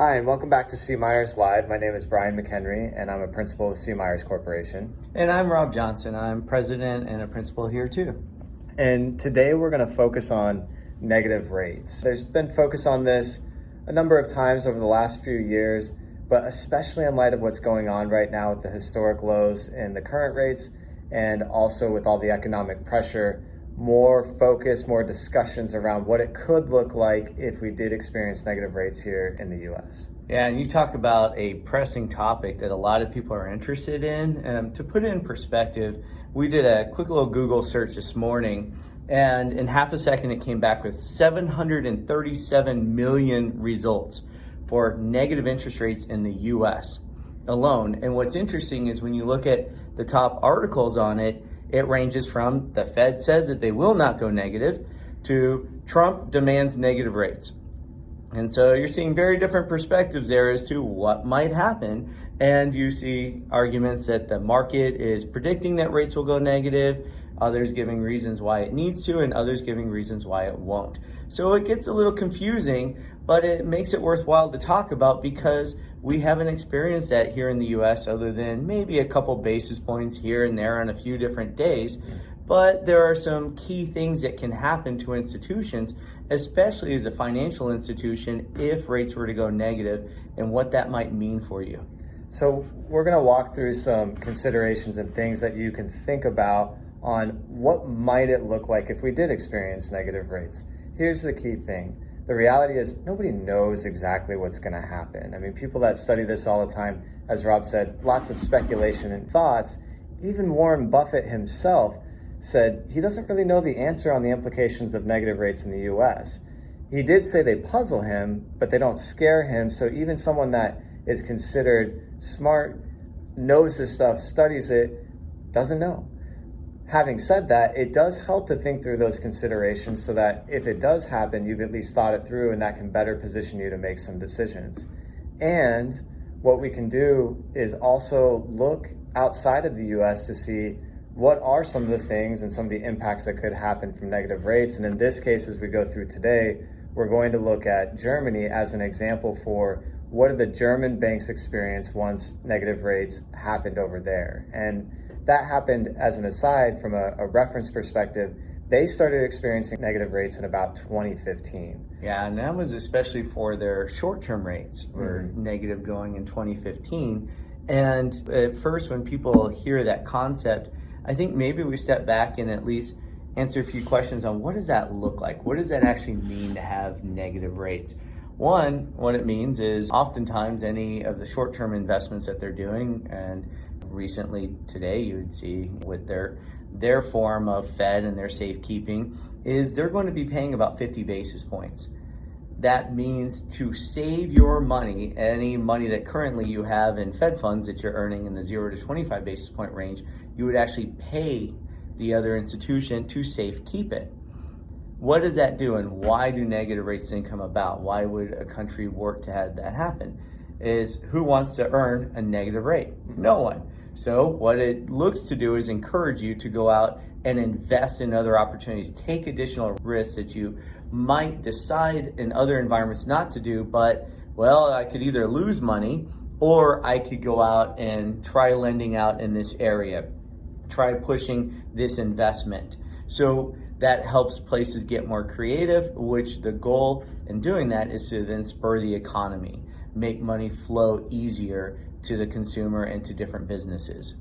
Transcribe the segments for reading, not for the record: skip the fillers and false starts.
Hi, and welcome back to C. Myers Live. My name is Brian McHenry, and I'm a principal with C. Myers Corporation. And I'm Rob Johnson. I'm president and a principal here too. And today we're going to focus on negative rates. There's been focus on this a number of times over the last few years, but especially in light of what's going on right now with the historic lows in the current rates and also with all the economic pressure, more focus, more discussions around what it could look like if we did experience negative rates here in the US. Yeah, and you talk about a pressing topic that a lot of people are interested in. To put it in perspective, we did a quick little Google search this morning, and in half a second it came back with 737 million results for negative interest rates in the US alone. And what's interesting is when you look at the top articles on it, it ranges from the Fed says that they will not go negative to Trump demands negative rates. And so you're seeing very different perspectives there as to what might happen. And you see arguments that the market is predicting that rates will go negative, others giving reasons why it needs to, and others giving reasons why it won't. So it gets a little confusing, but it makes it worthwhile to talk about because we haven't experienced that here in the US other than maybe a couple basis points here and there on a few different days. But there are some key things that can happen to institutions, especially as a financial institution, if rates were to go negative and what that might mean for you. So we're going to walk through some considerations and things that you can think about on what might it look like if we did experience negative rates. Here's the key thing. The reality is nobody knows exactly what's going to happen. I mean, people that study this all the time, as Rob said, lots of speculation and thoughts. Even Warren Buffett himself said he doesn't really know the answer on the implications of negative rates in the US. He did say they puzzle him, but they don't scare him. So even someone that is considered smart, knows this stuff, studies it, doesn't know. Having said that, it does help to think through those considerations so that if it does happen, you've at least thought it through and that can better position you to make some decisions. And what we can do is also look outside of the US to see what are some of the things and some of the impacts that could happen from negative rates. And in this case, as we go through today, we're going to look at Germany as an example for what did the German banks experience once negative rates happened over there. And that happened, as an aside, from a reference perspective, they started experiencing negative rates in about 2015. Yeah, and that was especially for their short-term rates were negative going in 2015. And at first, when people hear that concept, I think maybe we step back and at least answer a few questions on what does that look like? What does that actually mean to have negative rates? One, what it means is oftentimes any of the short-term investments that they're doing, and recently today you would see with their form of Fed and their safekeeping, is they're going to be paying about 50 basis points. That means to save your money, any money that currently you have in Fed funds that you're earning in the 0 to 25 basis point range, you would actually pay the other institution to safe keep it. What does that do and why do negative rates then come about? Why would a country work to have that happen? Is who wants to earn a negative rate? No one. So what it looks to do is encourage you to go out and invest in other opportunities, take additional risks that you might decide in other environments not to do, but, well, I could either lose money or I could go out and try lending out in this area, try pushing this investment. So that helps places get more creative, which the goal in doing that is to then spur the economy, make money flow easier to the consumer and to different businesses.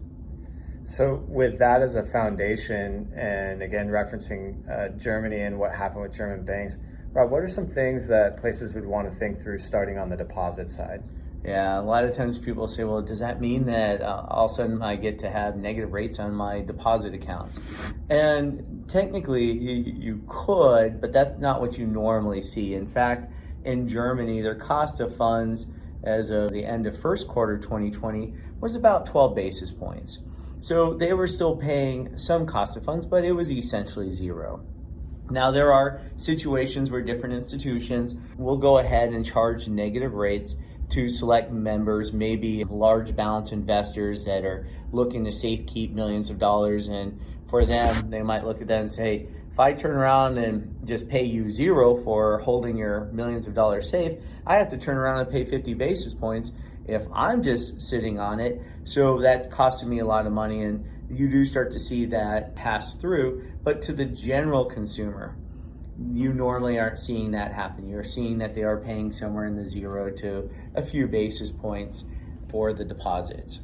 So with that as a foundation, and again referencing Germany and what happened with German banks, Rob, what are some things that places would want to think through starting on the deposit side? Yeah, a lot of times people say, well, does that mean that all of a sudden I get to have negative rates on my deposit accounts? And technically you could, but that's not what you normally see. In fact, in Germany, their cost of funds as of the end of first quarter 2020 was about 12 basis points. So they were still paying some cost of funds, but it was essentially zero. Now, there are situations where different institutions will go ahead and charge negative rates to select members, maybe large balance investors that are looking to safe keep millions of dollars. And for them, they might look at that and say, If I turn around and just pay you zero for holding your millions of dollars safe, I have to turn around and pay 50 basis points if I'm just sitting on it. So that's costing me a lot of money, and you do start to see that pass through. But to the general consumer, you normally aren't seeing that happen. You're seeing that they are paying somewhere in the 0 to a few basis points for the deposits.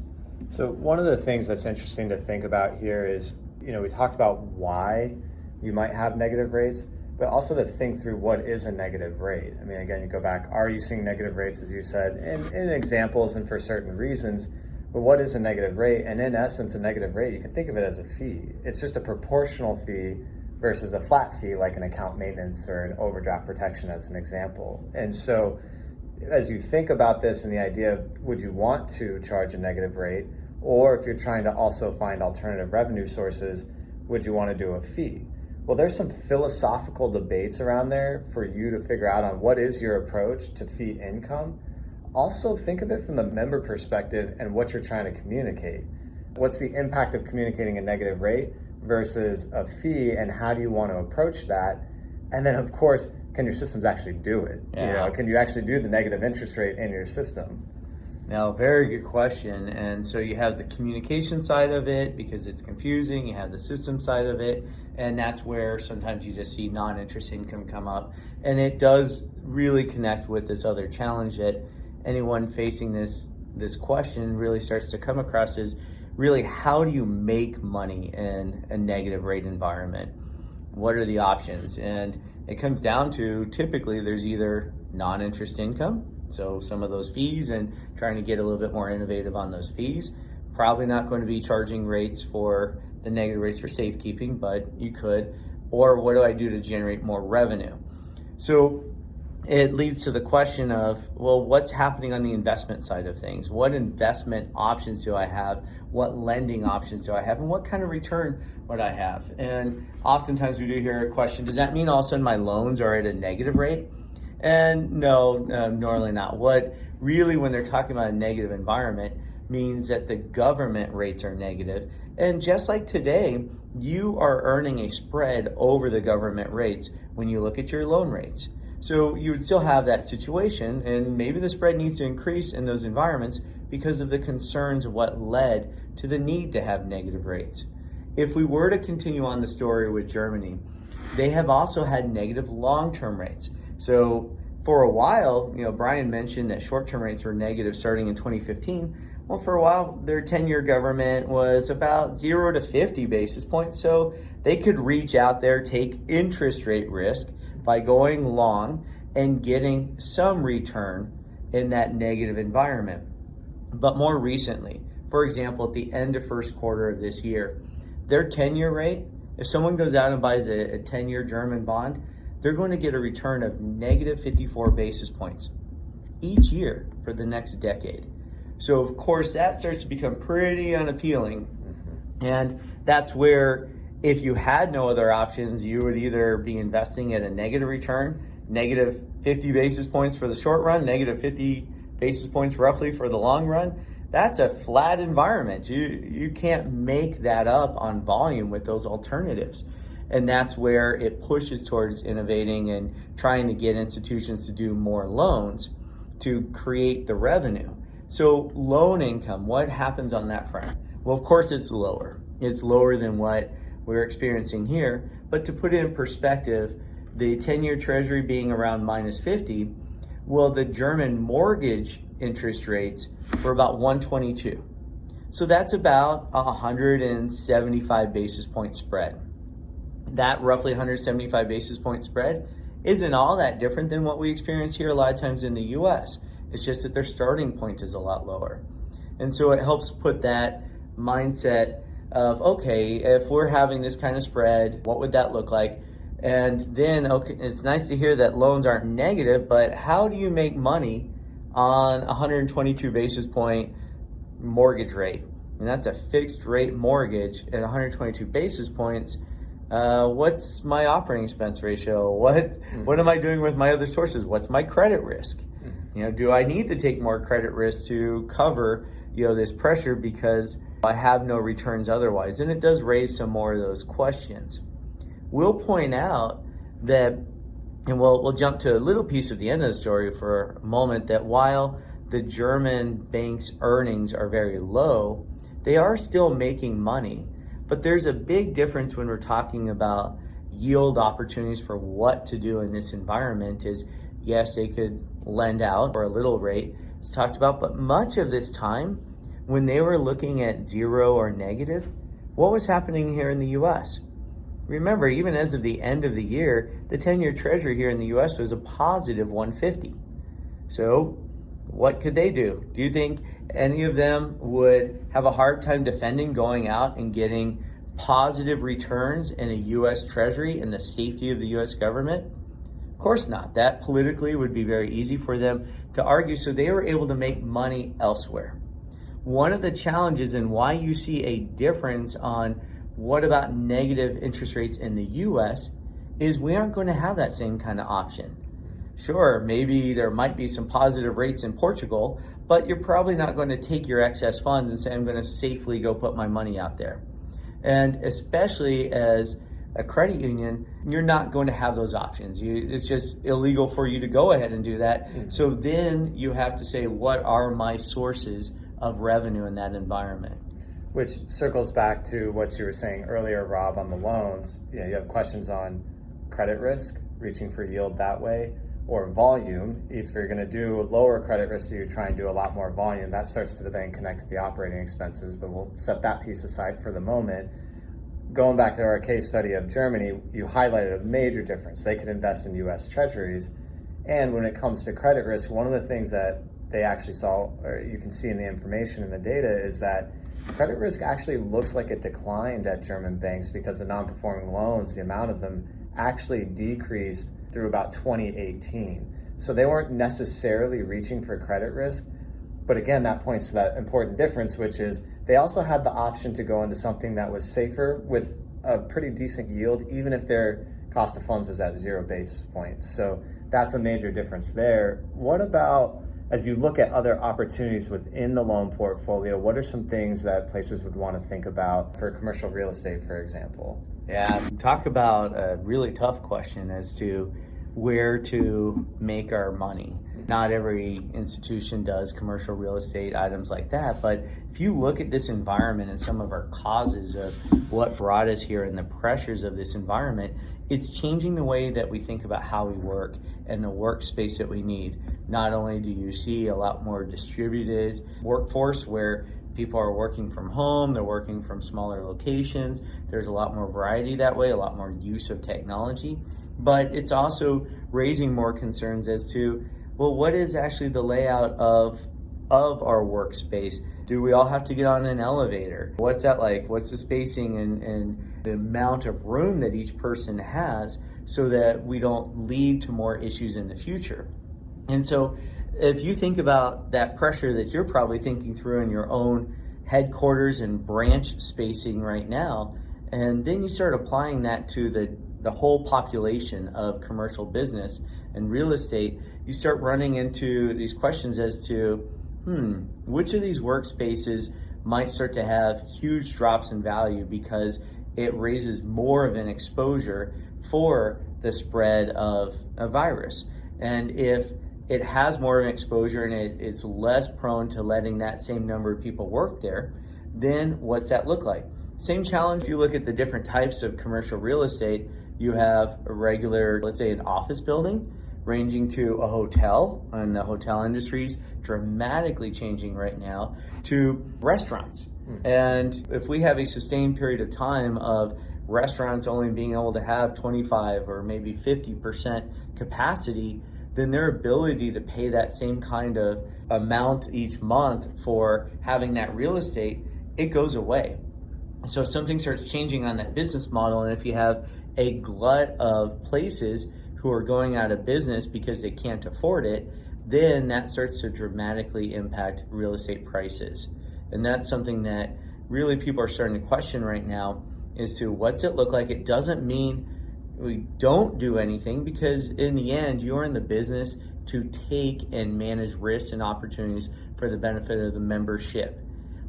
So one of the things that's interesting to think about here is, we talked about why you might have negative rates, but also to think through what is a negative rate. I mean, again, you go back, are you seeing negative rates, as you said, in examples and for certain reasons, but what is a negative rate? And in essence, a negative rate, you can think of it as a fee. It's just a proportional fee versus a flat fee, like an account maintenance or an overdraft protection, as an example. And so as you think about this and the idea of, would you want to charge a negative rate, or if you're trying to also find alternative revenue sources, would you want to do a fee? Well, there's some philosophical debates around there for you to figure out on what is your approach to fee income. Also, think of it from the member perspective and what you're trying to communicate. What's the impact of communicating a negative rate versus a fee, and how do you want to approach that? And then, of course, can your systems actually do it? Yeah. Can you actually do the negative interest rate in your system? Now, very good question. And so you have the communication side of it because it's confusing. You have the system side of it, and that's where sometimes you just see non-interest income come up. And it does really connect with this other challenge that anyone facing this question really starts to come across is really, how do you make money in a negative rate environment? What are the options? And it comes down to, typically there's either non-interest income, so some of those fees, and trying to get a little bit more innovative on those fees. Probably not going to be charging rates for the negative rates for safekeeping, but you could. Or what do I do to generate more revenue? So it leads to the question of, well, what's happening on the investment side of things? What investment options do I have? What lending options do I have? And what kind of return would I have? And oftentimes we do hear a question, does that mean all of a sudden my loans are at a negative rate? And no, normally not. What really, when they're talking about a negative environment, means that the government rates are negative. And just like today, you are earning a spread over the government rates when you look at your loan rates. So you would still have that situation, and maybe the spread needs to increase in those environments because of the concerns of what led to the need to have negative rates. If we were to continue on the story with Germany, they have also had negative long-term rates. So for a while, Brian mentioned that short-term rates were negative starting in 2015. Well, for a while, their 10-year government was about 0 to 50 basis points. So they could reach out there, take interest rate risk by going long and getting some return in that negative environment. But more recently, for example, at the end of first quarter of this year, their 10-year rate, if someone goes out and buys a 10-year German bond, they're going to get a return of negative 54 basis points each year for the next decade. So of course that starts to become pretty unappealing. And that's where, if you had no other options, you would either be investing at a negative return, negative 50 basis points for the short run, negative 50 basis points roughly for the long run. That's a flat environment. You can't make that up on volume with those alternatives. And that's where it pushes towards innovating and trying to get institutions to do more loans to create the revenue. So loan income, what happens on that front? Well, of course it's lower. It's lower than what we're experiencing here. But to put it in perspective, the 10-year treasury being around minus 50, well, the German mortgage interest rates were about 122. So that's about 175 basis point spread. That roughly 175 basis point spread isn't all that different than what we experience here a lot of times in the US. It's just that their starting point is a lot lower. And so it helps put that mindset of, okay, if we're having this kind of spread, what would that look like? And then, okay, it's nice to hear that loans aren't negative, but how do you make money on 122 basis point mortgage rate? And that's a fixed rate mortgage at 122 basis points. What's my operating expense ratio? What am I doing with my other sources? What's my credit risk? Do I need to take more credit risk to cover, this pressure because I have no returns otherwise? And it does raise some more of those questions. we'll point out that, and we'll jump to a little piece of the end of the story for a moment, that while the German banks' earnings are very low, they are still making money. But there's a big difference when we're talking about yield opportunities for what to do in this environment. Is yes, they could lend out for a little rate, it's talked about, but much of this time when they were looking at zero or negative, what was happening here in the US? Remember, even as of the end of the year, the 10-year treasury here in the US was a positive 150. So what could they do? Do you think any of them would have a hard time defending going out and getting positive returns in a US treasury in the safety of the US government? Of course not. That politically would be very easy for them to argue, so they were able to make money elsewhere. One of the challenges and why you see a difference on what about negative interest rates in the US is we aren't going to have that same kind of option. Sure, maybe there might be some positive rates in Portugal, but you're probably not going to take your excess funds and say, I'm going to safely go put my money out there. And especially as a credit union, you're not going to have those options. It's just illegal for you to go ahead and do that. Mm-hmm. So then you have to say, what are my sources of revenue in that environment? Which circles back to what you were saying earlier, Rob, on the loans. You have questions on credit risk, reaching for yield that way, or volume. If you're going to do lower credit risk, you try and do a lot more volume. That starts to then connect to the operating expenses, but we'll set that piece aside for the moment. Going back to our case study of Germany, you highlighted a major difference. They could invest in US treasuries. And when it comes to credit risk, one of the things that they actually saw, or you can see in the information in the data, is that credit risk actually looks like it declined at German banks because the non-performing loans, the amount of them, actually decreased through about 2018. So they weren't necessarily reaching for credit risk. But again, that points to that important difference, which is they also had the option to go into something that was safer with a pretty decent yield, even if their cost of funds was at 0 basis points. So that's a major difference there. What about, as you look at other opportunities within the loan portfolio, what are some things that places would want to think about for commercial real estate, for example? Yeah, talk about a really tough question as to where to make our money. Not every institution does commercial real estate items like that, but if you look at this environment and some of our causes of what brought us here and the pressures of this environment, it's changing the way that we think about how we work and the workspace that we need. Not only do you see a lot more distributed workforce where people are working from home, they're working from smaller locations, there's a lot more variety that way, a lot more use of technology, but it's also raising more concerns as to, well, what is actually the layout of our workspace? Do we all have to get on an elevator? What's that like? What's the spacing and the amount of room that each person has so that we don't lead to more issues in the future? And so if you think about that pressure that you're probably thinking through in your own headquarters and branch spacing right now, and then you start applying that to the whole population of commercial business and real estate, you start running into these questions as to, which of these workspaces might start to have huge drops in value because it raises more of an exposure for the spread of a virus. And if it has more of an exposure and it's less prone to letting that same number of people work there, then what's that look like? Same challenge if you look at the different types of commercial real estate. You have a regular, let's say an office building, ranging to a hotel, and the hotel industry is dramatically changing right now, to restaurants. And if we have a sustained period of time of restaurants only being able to have 25 or maybe 50% capacity, then their ability to pay that same kind of amount each month for having that real estate, it goes away. So something starts changing on that business model, and if you have a glut of places who are going out of business because they can't afford it, then that starts to dramatically impact real estate prices. And that's something that really people are starting to question right now as to what's it look like. It doesn't mean we don't do anything, because in the end, you're in the business to take and manage risks and opportunities for the benefit of the membership.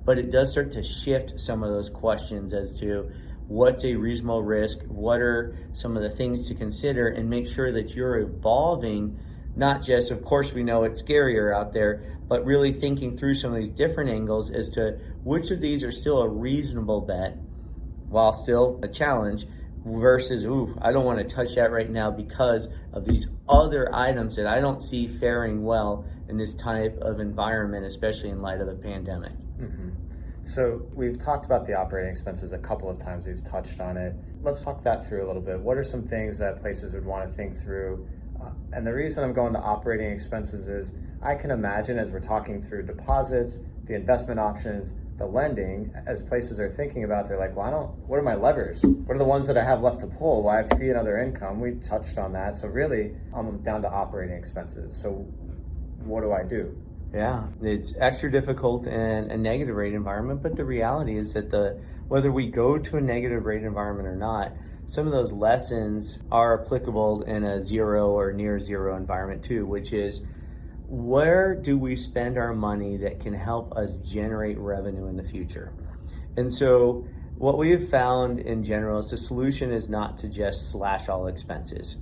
But it does start to shift some of those questions as to what's a reasonable risk, what are some of the things to consider, and make sure that you're evolving, not just, of course, we know it's scarier out there, but really thinking through some of these different angles as to which of these are still a reasonable bet while still a challenge versus, I don't want to touch that right now because of these other items that I don't see faring well in this type of environment, especially in light of the pandemic. Mm-hmm. So we've talked about the operating expenses a couple of times. We've touched on it. Let's talk that through a little bit. What are some things that places would want to think through? And the reason I'm going to operating expenses is I can imagine as we're talking through deposits, the investment options, the lending, as places are thinking about, they're like, well, what are my levers? What are the ones that I have left to pull? Well, I have fee and other income. We touched on that. So really, I'm down to operating expenses. So what do I do? Yeah, it's extra difficult in a negative rate environment, but the reality is that whether we go to a negative rate environment or not, some of those lessons are applicable in a zero or near zero environment too, which is where do we spend our money that can help us generate revenue in the future? And so what we have found in general is the solution is not to just slash all expenses,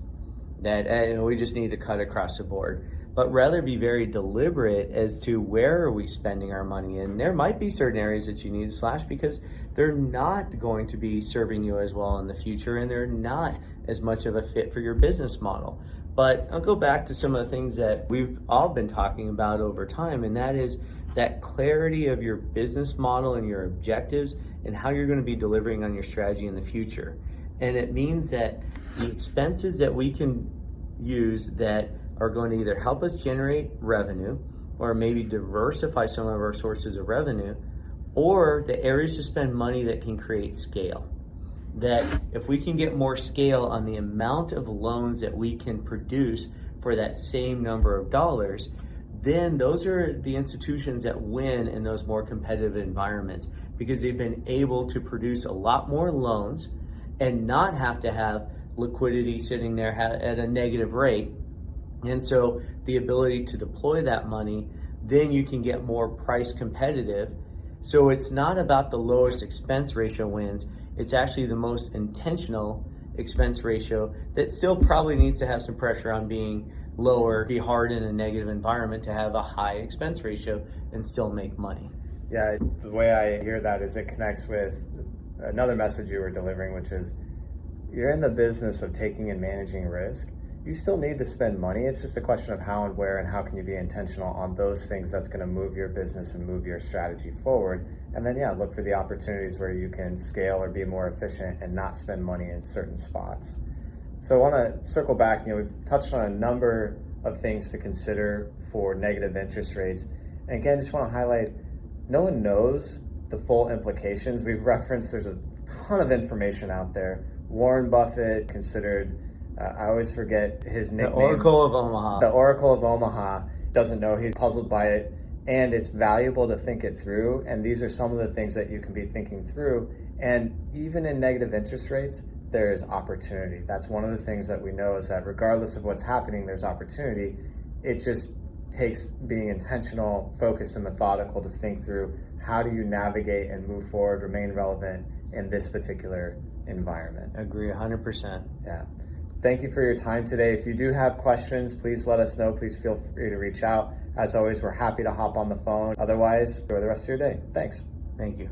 that we just need to cut across the board, but rather be very deliberate as to where are we spending our money in. There might be certain areas that you need to slash because they're not going to be serving you as well in the future and they're not as much of a fit for your business model. But I'll go back to some of the things that we've all been talking about over time, and that is that clarity of your business model and your objectives and how you're going to be delivering on your strategy in the future. And it means that the expenses that we can use that are going to either help us generate revenue or maybe diversify some of our sources of revenue, or the areas to spend money that can create scale. That if we can get more scale on the amount of loans that we can produce for that same number of dollars, then those are the institutions that win in those more competitive environments because they've been able to produce a lot more loans and not have to have liquidity sitting there at a negative rate. And so the ability to deploy that money, then you can get more price competitive. So it's not about the lowest expense ratio wins, it's actually the most intentional expense ratio that still probably needs to have some pressure on being lower, be hard in a negative environment to have a high expense ratio and still make money. Yeah, the way I hear that is it connects with another message you were delivering, which is you're in the business of taking and managing risk. You still need to spend money. It's just a question of how and where and how can you be intentional on those things that's going to move your business and move your strategy forward. And then, look for the opportunities where you can scale or be more efficient and not spend money in certain spots. So I want to circle back. We've touched on a number of things to consider for negative interest rates. And again, just want to highlight, no one knows the full implications. We've referenced there's a ton of information out there. Warren Buffett considered, I always forget his nickname. The Oracle of Omaha. The Oracle of Omaha, doesn't know, he's puzzled by it. And it's valuable to think it through. And these are some of the things that you can be thinking through. And even in negative interest rates, there is opportunity. That's one of the things that we know is that regardless of what's happening, there's opportunity. It just takes being intentional, focused, and methodical to think through how do you navigate and move forward, remain relevant in this particular environment. Agree 100%. Yeah. Thank you for your time today. If you do have questions, please let us know. Please feel free to reach out. As always, we're happy to hop on the phone. Otherwise, enjoy the rest of your day. Thanks. Thank you.